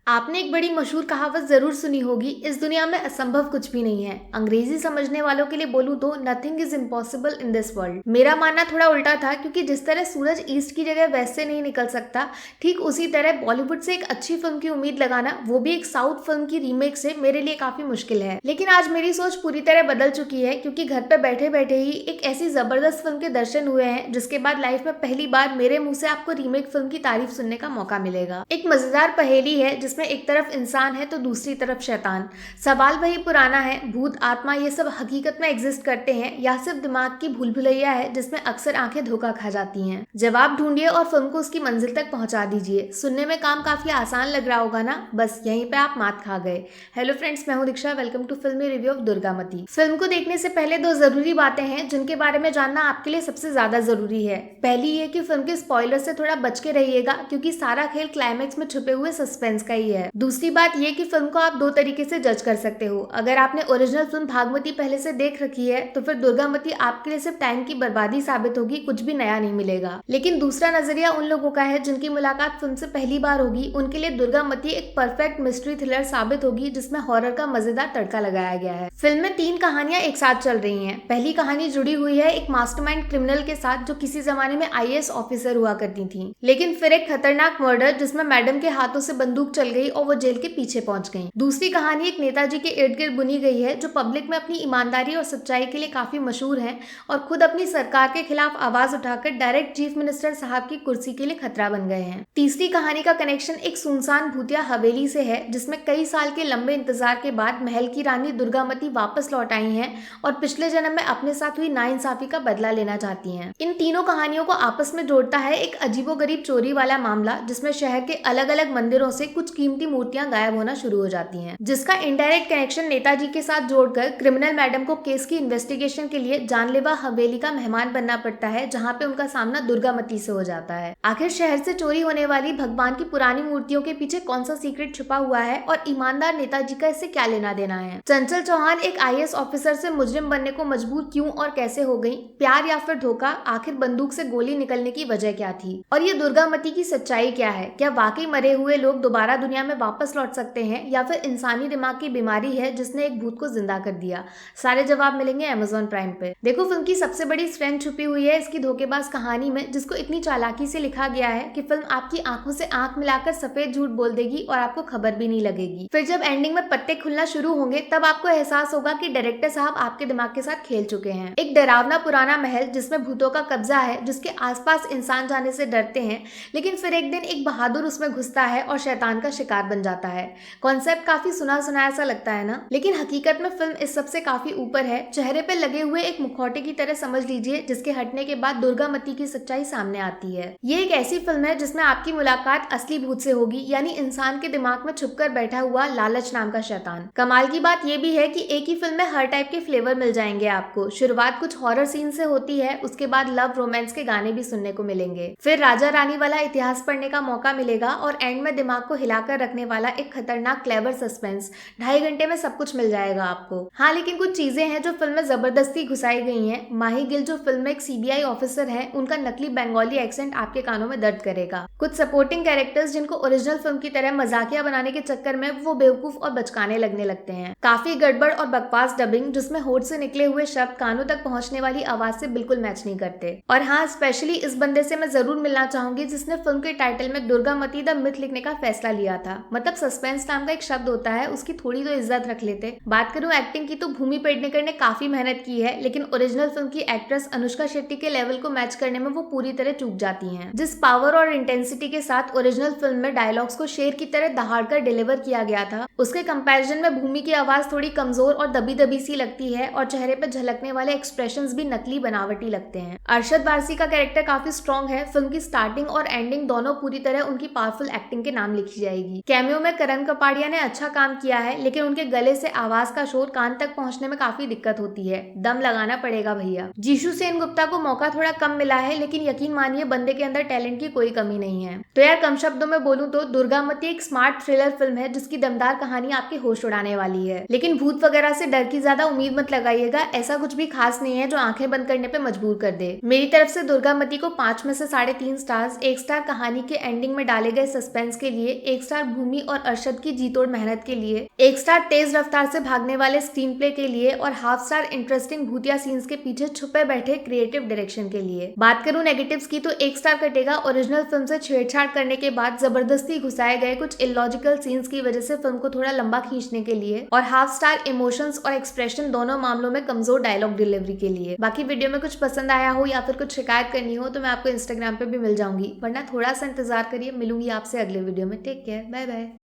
आपने एक बड़ी मशहूर कहावत जरूर सुनी होगी, इस दुनिया में असंभव कुछ भी नहीं है। अंग्रेजी समझने वालों के लिए बोलूं तो nothing is impossible in this world. मेरा मानना थोड़ा उल्टा था, क्योंकि जिस तरह सूरज ईस्ट की जगह वेस्ट से नहीं निकल सकता, ठीक उसी तरह बॉलीवुड से एक अच्छी फिल्म की उम्मीद लगाना, वो भी एक साउथ फिल्म की रीमेक से, मेरे लिए काफी मुश्किल है। लेकिन आज मेरी सोच पूरी तरह बदल चुकी है, क्योंकि घर पर बैठे बैठे ही एक ऐसी जबरदस्त फिल्म के दर्शन हुए हैं जिसके बाद लाइफ में पहली बार मेरे मुंह से आपको रीमेक फिल्म की तारीफ सुनने का मौका मिलेगा। एक मजेदार पहेली है जिसमें एक तरफ इंसान है तो दूसरी तरफ शैतान। सवाल वही पुराना है, भूत आत्मा ये सब हकीकत में एग्जिस्ट करते हैं या सिर्फ दिमाग की भूल भुलैया है जिसमें अक्सर आंखें धोखा खा जाती हैं? जवाब ढूंढिए और फिल्म को उसकी मंजिल तक पहुंचा दीजिए। सुनने में काम काफी आसान लग रहा होगा ना, बस यहीं पे आप मात खा गए। हेलो फ्रेंड्स, मैं हूं दीक्षा, वेलकम टू फिल्मी रिव्यू ऑफ दुर्गामती। फिल्म को देखने से पहले दो जरूरी बातें हैं जिनके बारे में जानना आपके लिए सबसे ज्यादा जरूरी है। पहली ये कि फिल्म के स्पॉइलर से थोड़ा बच के रहिएगा, क्योंकि सारा खेल क्लाइमेक्स में छुपे हुए सस्पेंस का ही है। दूसरी बात ये कि फिल्म को आप दो तरीके से जज कर सकते हो। अगर आपने ओरिजिनल फिल्म भागमती पहले से देख रखी है तो फिर दुर्गामती आपके लिए सिर्फ टाइम की बर्बादी साबित होगी, कुछ भी नया नहीं मिलेगा। लेकिन दूसरा नजरिया उन लोगों का है जिनकी मुलाकात फिल्म से पहली बार होगी, उनके लिए दुर्गामती एक परफेक्ट मिस्ट्री थ्रिलर साबित होगी जिसमें हॉरर का मजेदार तड़का लगाया गया है। फिल्म में तीन कहानियां एक साथ चल रही हैं। पहली कहानी जुड़ी हुई है एक मास्टरमाइंड क्रिमिनल के साथ जो किसी जमाने में आईएएस ऑफिसर हुआ करती थी, लेकिन फिर एक खतरनाक मर्डर जिसमें मैडम के हाथों से बंदूक चल गई और वो जेल के पीछे पहुंच गई। दूसरी कहानी एक नेताजी के इर्द गिर्द बुनी गई है जो पब्लिक में अपनी ईमानदारी और सच्चाई के लिए काफी मशहूर हैं और खुद अपनी सरकार के खिलाफ आवाज उठाकर डायरेक्ट चीफ मिनिस्टर साहब की कुर्सी के लिए खतरा बन गए हैं। तीसरी कहानी का कनेक्शन एक सुनसान भूतिया हवेली से है जिसमें कई साल के लंबे इंतजार के बाद महल की रानी दुर्गामती वापस लौट आई हैं और पिछले जन्म में अपने साथ हुई नाइंसाफी का बदला लेना चाहती हैं। इन तीनों कहानियों को आपस में जोड़ता है एक अजीबोगरीब चोरी वाला मामला जिसमें शहर के अलग अलग मंदिरों से कुछ कीमती मूर्तियां गायब होना शुरू हो जाती हैं, जिसका इनडायरेक्ट कनेक्शन नेताजी के साथ जोड़कर क्रिमिनल मैडम को केस की इन्वेस्टिगेशन के लिए जानलेवा हवेली का मेहमान बनना पड़ता है, जहां पे उनका सामना दुर्गामती से हो जाता है। आखिर शहर से चोरी होने वाली भगवान की पुरानी मूर्तियों के पीछे कौन सा सीक्रेट छुपा हुआ है और ईमानदार नेताजी का इससे क्या लेना देना है? चंचल चौहान एक आईएएस ऑफिसर से मुजरिम बनने को मजबूर क्यों और कैसे हो गई? प्यार या फिर धोखा? आखिर बंदूक से गोली निकलने की वजह क्या थी? और ये दुर्गामती की सच्चाई क्या है? क्या वाकई मरे हुए लोग दोबारा दुनिया में वापस लौट सकते हैं या फिर इंसानी दिमाग की बीमारी है जिसने एक भूत को जिंदा कर दिया? सारे जवाब मिलेंगे Amazon प्राइम पे। देखो, फिल्म की सबसे बड़ी स्ट्रेंथ छुपी हुई है इसकी धोखेबाज कहानी में, जिसको इतनी चालाकी से लिखा गया है कि फिल्म आपकी आंखों से आंख मिलाकर सफेद झूठ बोल देगी और आपको खबर भी नहीं लगेगी। फिर जब एंडिंग में पत्ते खुलना शुरू होंगे तब आपको एहसास होगा कि डायरेक्टर साहब आपके दिमाग के साथ खेल चुके हैं। एक डरावना पुराना महल जिसमें भूतों का कब्जा है, जिसके आसपास इंसान जाने से डरते हैं, लेकिन फिर एक दिन एक बहादुर उसमें घुसता है और शैतान का शिकार बन जाता है। कॉन्सेप्ट काफी सुना सुनाया सा लगता है ना, लेकिन हकीकत में फिल्म इस सब से काफी ऊपर है। चेहरे पे लगे हुए एक मुखौटे की तरह समझ लीजिए, जिसके हटने के बाद दुर्गामती की सच्चाई सामने आती है। ये एक ऐसी फिल्म है जिसमें आपकी मुलाकात असली भूत से होगी, यानी इंसान के दिमाग में छुपकर बैठा हुआ लालच नाम का शैतान। कमाल की बात यह भी है कि एक ही फिल्म में हर टाइप के फ्लेवर मिल जाएंगे आपको। शुरुआत कुछ हॉरर सीन से होती है, उसके बाद लव रोमांस के गाने भी सुनने को मिलेंगे, फिर राजा रानी वाला इतिहास पढ़ने का मौका मिलेगा और एंड में दिमाग को हिलाकर रखने वाला एक खतरनाक क्लेवर सस्पेंस। 2.5 घंटे में सब कुछ मिल जाएगा आपको। हाँ, लेकिन कुछ चीजें हैं जो फिल्म में जबरदस्ती घुसाई गई हैं। माही गिल जो फिल्म में एक सीबीआई ऑफिसर है, उनका नकली बंगाली एक्सेंट आपके कानों में दर्द करेगा। कुछ सपोर्टिंग कैरेक्टर्स जिनको ओरिजिनल फिल्म की तरह मजाकिया बनाने के चक्कर में वो बेवकूफ और बचकाने लगने लगते हैं। काफी गड़बड़ और बकवास डबिंग जिसमें होठ से निकले हुए शब्द कानों तक पहुंचने वाली आवाज से बिल्कुल मैच नहीं करते। और हाँ, स्पेशली इस बंदे से मैं जरूर मिलना चाहूंगी जिसने फिल्म के टाइटल में दुर्गामती द मिथ लिखने का फैसला लिया था। मतलब सस्पेंस नाम का एक शब्द होता है, उसकी थोड़ी तो इज्जत रख लेते। बात करूं एक्टिंग की तो भूमि पेडनेकर ने काफी मेहनत की है, लेकिन ओरिजिनल फिल्म की एक्ट्रेस अनुष्का शेट्टी के लेवल को मैच करने में वो पूरी तरह चूक जाती हैं। जिस पावर और इंटेंसिटी के साथ ओरिजिनल फिल्म में डायलॉग्स को शेर की तरह दहाड़कर डिलीवर किया गया था, उसके कंपैरिजन में भूमि की आवाज थोड़ी कमजोर और दबी दबी सी लगती है और चेहरे पर झलकने वाले एक्सप्रेशंस भी नकली बनावटी लगते हैं। अरशद वारसी का कैरेक्टर काफी स्ट्रॉन्ग है। फिल्म की स्टार्टिंग और एंडिंग दोनों पूरी तरह उनकी पावरफुल एक्टिंग के नाम लिखी जाएगी। कैमियो में करण कपाड़िया ने अच्छा काम किया है, लेकिन उनके गले से आवाज का शोर कान तक पहुंचने में काफी दिक्कत होती है। दम लगाना पड़ेगा भैया। जीशु सेन गुप्ता को मौका थोड़ा कम मिला है, लेकिन यकीन मानिए बंदे के अंदर टैलेंट की कोई कमी नहीं है। तो यार, कम शब्दों में बोलूं तो दुर्गामती एक स्मार्ट थ्रिलर फिल्म है जिसकी दमदार कहानी आपके होश उड़ाने वाली है। लेकिन भूत वगैरह से डर की ज्यादा उम्मीद मत लगाइएगा, ऐसा कुछ भी खास नहीं है जो आंखें बंद करने पे मजबूर कर दे। मेरी तरफ से दुर्गामती को 5 में से 3.5 स्टार्स, 1 स्टार कहानी के एंडिंग में डाले गए सस्पेंस के लिए, 1 स्टार स्टार भूमि और अरशद की जीतोड़ मेहनत के लिए, 1 स्टार तेज रफ्तार से भागने वाले स्क्रीन प्ले के लिए और हाफ स्टार इंटरेस्टिंग भूतिया सीन्स के पीछे छुपे बैठे क्रिएटिव डायरेक्शन के लिए। बात करूं नेगेटिव्स की तो 1 स्टार कटेगा ओरिजिनल फिल्म से छेड़छाड़ करने के बाद जबरदस्ती घुसाए गए कुछ इलॉजिकल सीन्स की वजह से फिल्म को थोड़ा लंबा खींचने के लिए, और हाफ स्टार इमोशंस और एक्सप्रेशन दोनों मामलों में कमजोर डायलॉग डिलीवरी के लिए। बाकी वीडियो में कुछ पसंद आया हो या फिर कुछ शिकायत करनी हो तो मैं आपको इंस्टाग्राम पे भी मिल जाऊंगी, वरना थोड़ा सा इंतजार करिए। मिलूंगी आपसे अगले वीडियो में। Take care, bye bye.